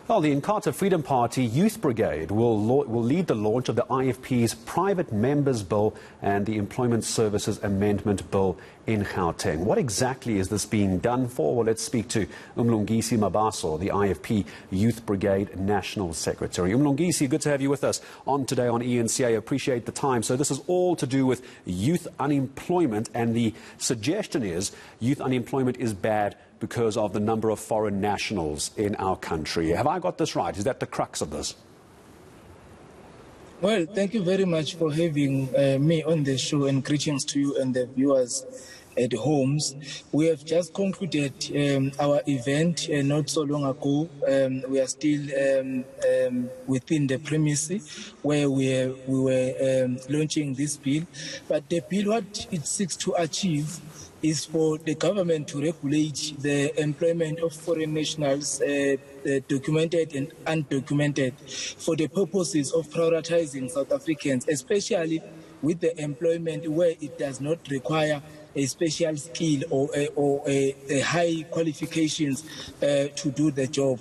Well, the Inkatha Freedom Party Youth Brigade will lead the launch of the IFP's Private Members Bill and the Employment Services Amendment Bill in Gauteng. What exactly is this being done for? Well, let's speak to Mlungisi Mabaso, the IFP Youth Brigade National Secretary. Mlungisi, good to have you with us on today on ENC. I appreciate the time. So this is all to do with youth unemployment, and the suggestion is youth unemployment is bad because of the number of foreign nationals in our country. Have I got this right? Is that the crux of this? Well, thank you very much for having me on the show, and greetings to you and the viewers at homes. We have just concluded our event not so long ago. We are still within the premise where we were launching this bill. But the bill, what it seeks to achieve is for the government to regulate the employment of foreign nationals, documented and undocumented, for the purposes of prioritizing South Africans, especially with the employment where it does not require a special skill or a high qualifications to do the job.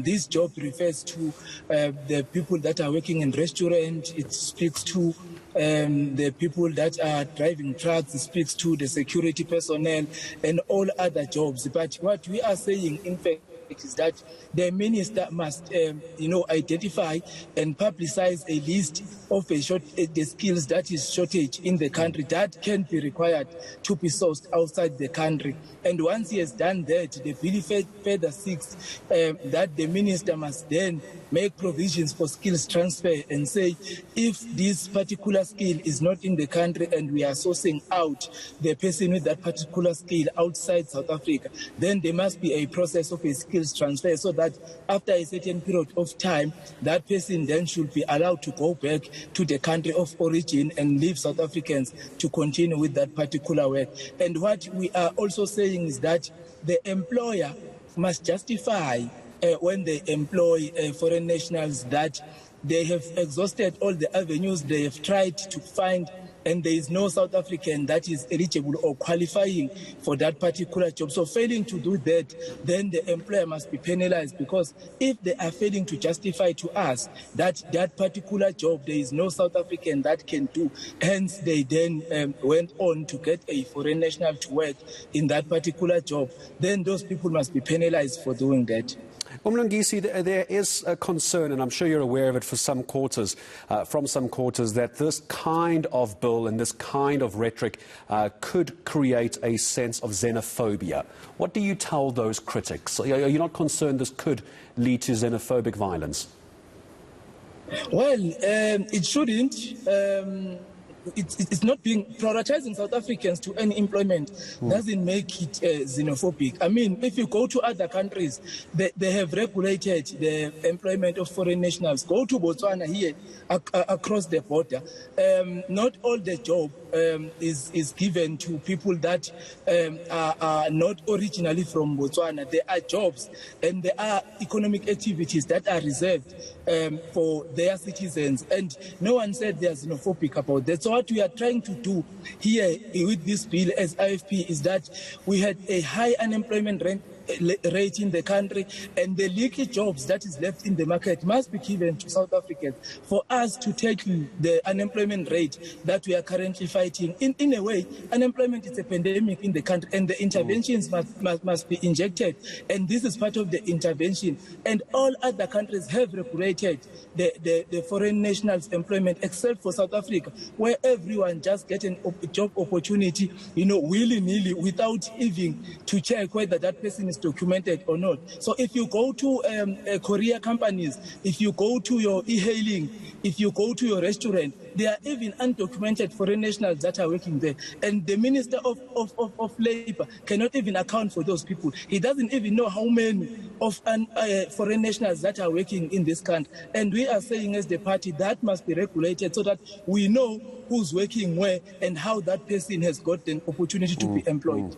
This job refers to the people that are working in restaurants. It speaks to the people that are driving trucks. It speaks to the security personnel and all other jobs. But what we are saying, in fact, is that the minister must, identify and publicize a list of the skills that is shortage in the country that can be required to be sourced outside the country. And once he has done that, the bill further seeks that the minister must then make provisions for skills transfer and say, if this particular skill is not in the country and we are sourcing out the person with that particular skill outside South Africa, then there must be a process of a skills transfer, so that after a certain period of time, that person then should be allowed to go back to the country of origin and leave South Africans to continue with that particular work. And what we are also saying is that the employer must justify when they employ foreign nationals that they have exhausted all the avenues they have tried to find, and there is no South African that is eligible or qualifying for that particular job. So failing to do that, then the employer must be penalized, because if they are failing to justify to us that that particular job there is no South African that can do, hence they then went on to get a foreign national to work in that particular job, then those people must be penalized for doing that. Mlungisi, there is a concern, and I'm sure you're aware of it from some quarters, that this kind of bill and this kind of rhetoric could create a sense of xenophobia. What do you tell those critics? Are you not concerned this could lead to xenophobic violence? Well, it shouldn't. It's not being prioritizing South Africans to earn employment doesn't make it xenophobic. I mean, if you go to other countries, they have regulated the employment of foreign nationals. Go to Botswana here, across the border. Not all the job is given to people that are not originally from Botswana. There are jobs and there are economic activities that are reserved for their citizens, and no one said they are xenophobic about that. So what we are trying to do here with this bill as IFP is that we had a high unemployment rate in the country, and the leaky jobs that is left in the market must be given to South Africans for us to tackle the unemployment rate that we are currently fighting. In a way, unemployment is a pandemic in the country, and the interventions must be injected, and this is part of the intervention. And all other countries have regulated the foreign nationals' employment, except for South Africa, where everyone just gets a job opportunity, willy-nilly, without even to check whether that person is documented or not. So if you go to courier companies, if you go to your e-hailing, if you go to your restaurant, there are even undocumented foreign nationals that are working there. And the Minister of Labour cannot even account for those people. He doesn't even know how many of foreign nationals that are working in this country. And we are saying as the party that must be regulated so that we know who's working where and how that person has got an opportunity to be employed.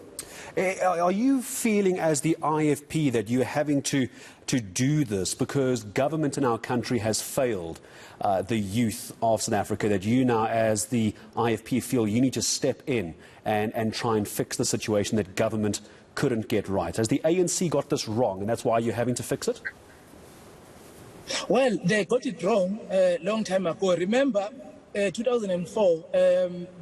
Are you feeling as the IFP that you're having to do this because government in our country has failed the youth of South Africa, that you now as the IFP feel you need to step in and try and fix the situation that government couldn't get right? Has the ANC got this wrong and that's why you're having to fix it? Well, they got it wrong a long time ago. Remember, 2004,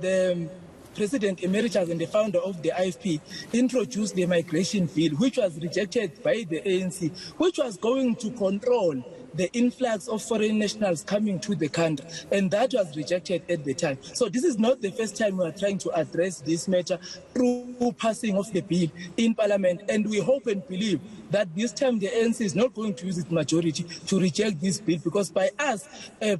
the President Emeritus and the founder of the IFP introduced the migration bill, which was rejected by the ANC, which was going to control the influx of foreign nationals coming to the country, and that was rejected at the time. So this is not the first time we are trying to address this matter through passing of the bill in Parliament, and we hope and believe that this time the ANC is not going to use its majority to reject this bill, because by us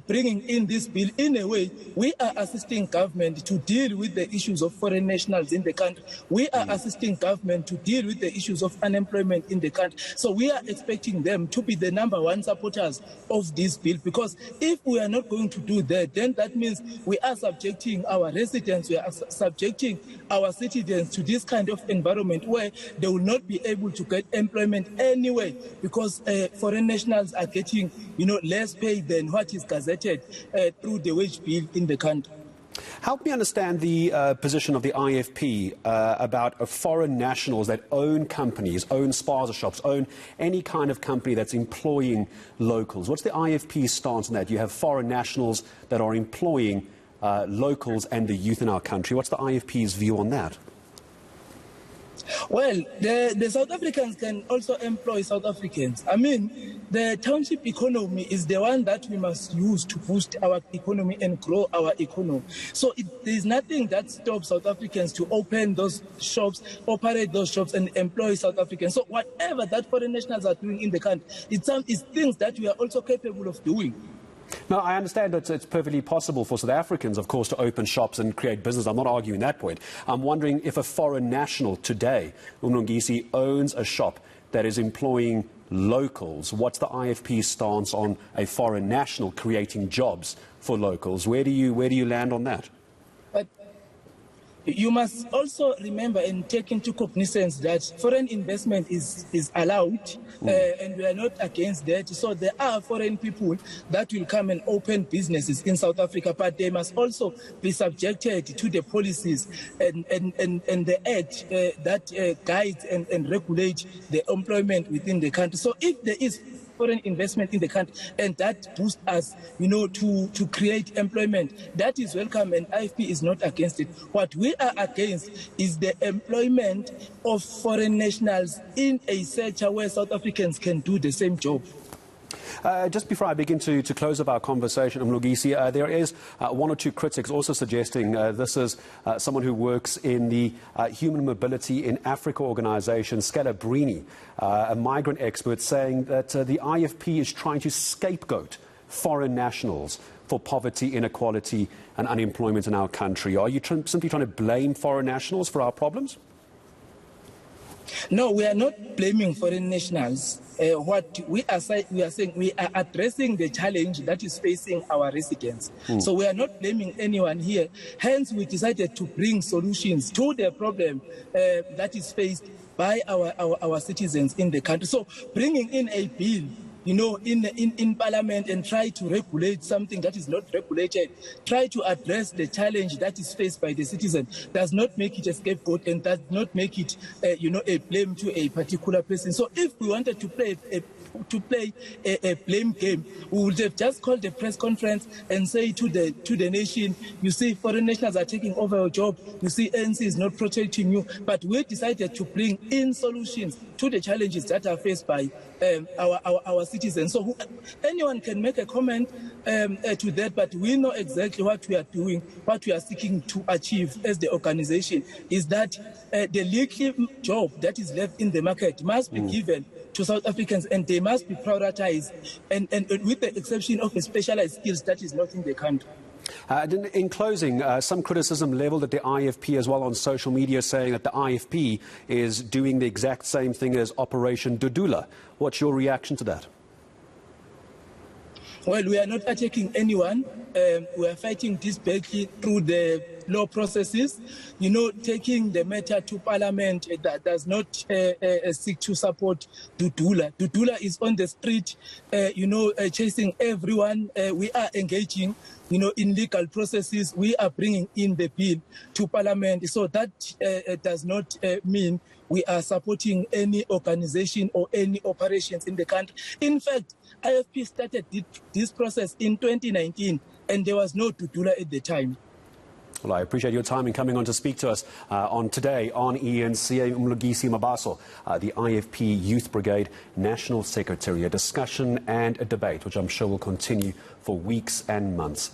bringing in this bill, in a way, we are assisting government to deal with the issues of foreign nationals in the country. We are assisting government to deal with the issues of unemployment in the country. So we are expecting them to be the #1 supporters of this bill, because if we are not going to do that, then that means we are subjecting our residents, we are subjecting our citizens to this kind of environment where they will not be able to get employment anyway, because foreign nationals are getting, less pay than what is gazetted through the wage bill in the country. Help me understand the position of the IFP about foreign nationals that own companies, own spaza shops, own any kind of company that's employing locals. What's the IFP's stance on that? You have foreign nationals that are employing locals and the youth in our country. What's the IFP's view on that? Well, the South Africans can also employ South Africans. I mean, the township economy is the one that we must use to boost our economy and grow our economy. So there is nothing that stops South Africans to open those shops, operate those shops, and employ South Africans. So whatever that foreign nationals are doing in the country, it's things that we are also capable of doing. No, I understand that it's perfectly possible for South Africans, of course, to open shops and create business. I'm not arguing that point. I'm wondering if a foreign national today, Mlungisi, owns a shop that is employing locals. What's the IFP's stance on a foreign national creating jobs for locals? Where do you land on that? You must also remember and take into cognizance that foreign investment is allowed, and we are not against that. So there are foreign people that will come and open businesses in South Africa, but they must also be subjected to the policies and the act that guides and regulates the employment within the country. So if there is foreign investment in the country and that boosts us, to create employment, that is welcome, and IFP is not against it. What we are against is the employment of foreign nationals in a sector where South Africans can do the same job. Just before I begin to close up our conversation, Mlungisi, there is one or two critics also suggesting this is someone who works in the Human Mobility in Africa organization, Scalabrini, a migrant expert, saying that the IFP is trying to scapegoat foreign nationals for poverty, inequality and unemployment in our country. Are you simply trying to blame foreign nationals for our problems? No, we are not blaming foreign nationals. What we are saying, we are addressing the challenge that is facing our residents. So we are not blaming anyone here. Hence, we decided to bring solutions to the problem that is faced by our citizens in the country. So bringing in a bill, in Parliament and try to regulate something that is not regulated, try to address the challenge that is faced by the citizen, does not make it a scapegoat and does not make it, a blame to a particular person. So if we wanted to play a blame game, we would have just called a press conference and say to the nation, you see, foreign nationals are taking over your job, you see, ANC is not protecting you. But we decided to bring in solutions to the challenges that are faced by our citizens. So anyone can make a comment to that, but we know exactly what we are doing, what we are seeking to achieve as the organization is that the legal job that is left in the market must be given to South Africans, and they must be prioritized, and with the exception of the specialized skills that is not in the country. In closing, some criticism levelled at the IFP as well on social media, saying that the IFP is doing the exact same thing as Operation Dudula. What's your reaction to that? Well, we are not attacking anyone. We are fighting this battle through the law processes. Taking the matter to Parliament that does not seek to support Dudula. Dudula is on the street, chasing everyone. We are engaging, in legal processes. We are bringing in the bill to Parliament. So that does not mean we are supporting any organization or any operations in the country. In fact, IFP started this process in 2019, and there was no Dudula at the time. Well, I appreciate your time in coming on to speak to us on today on ENCA. Mlungisi Mabaso, the IFP Youth Brigade National Secretary. A discussion and a debate which I'm sure will continue for weeks and months.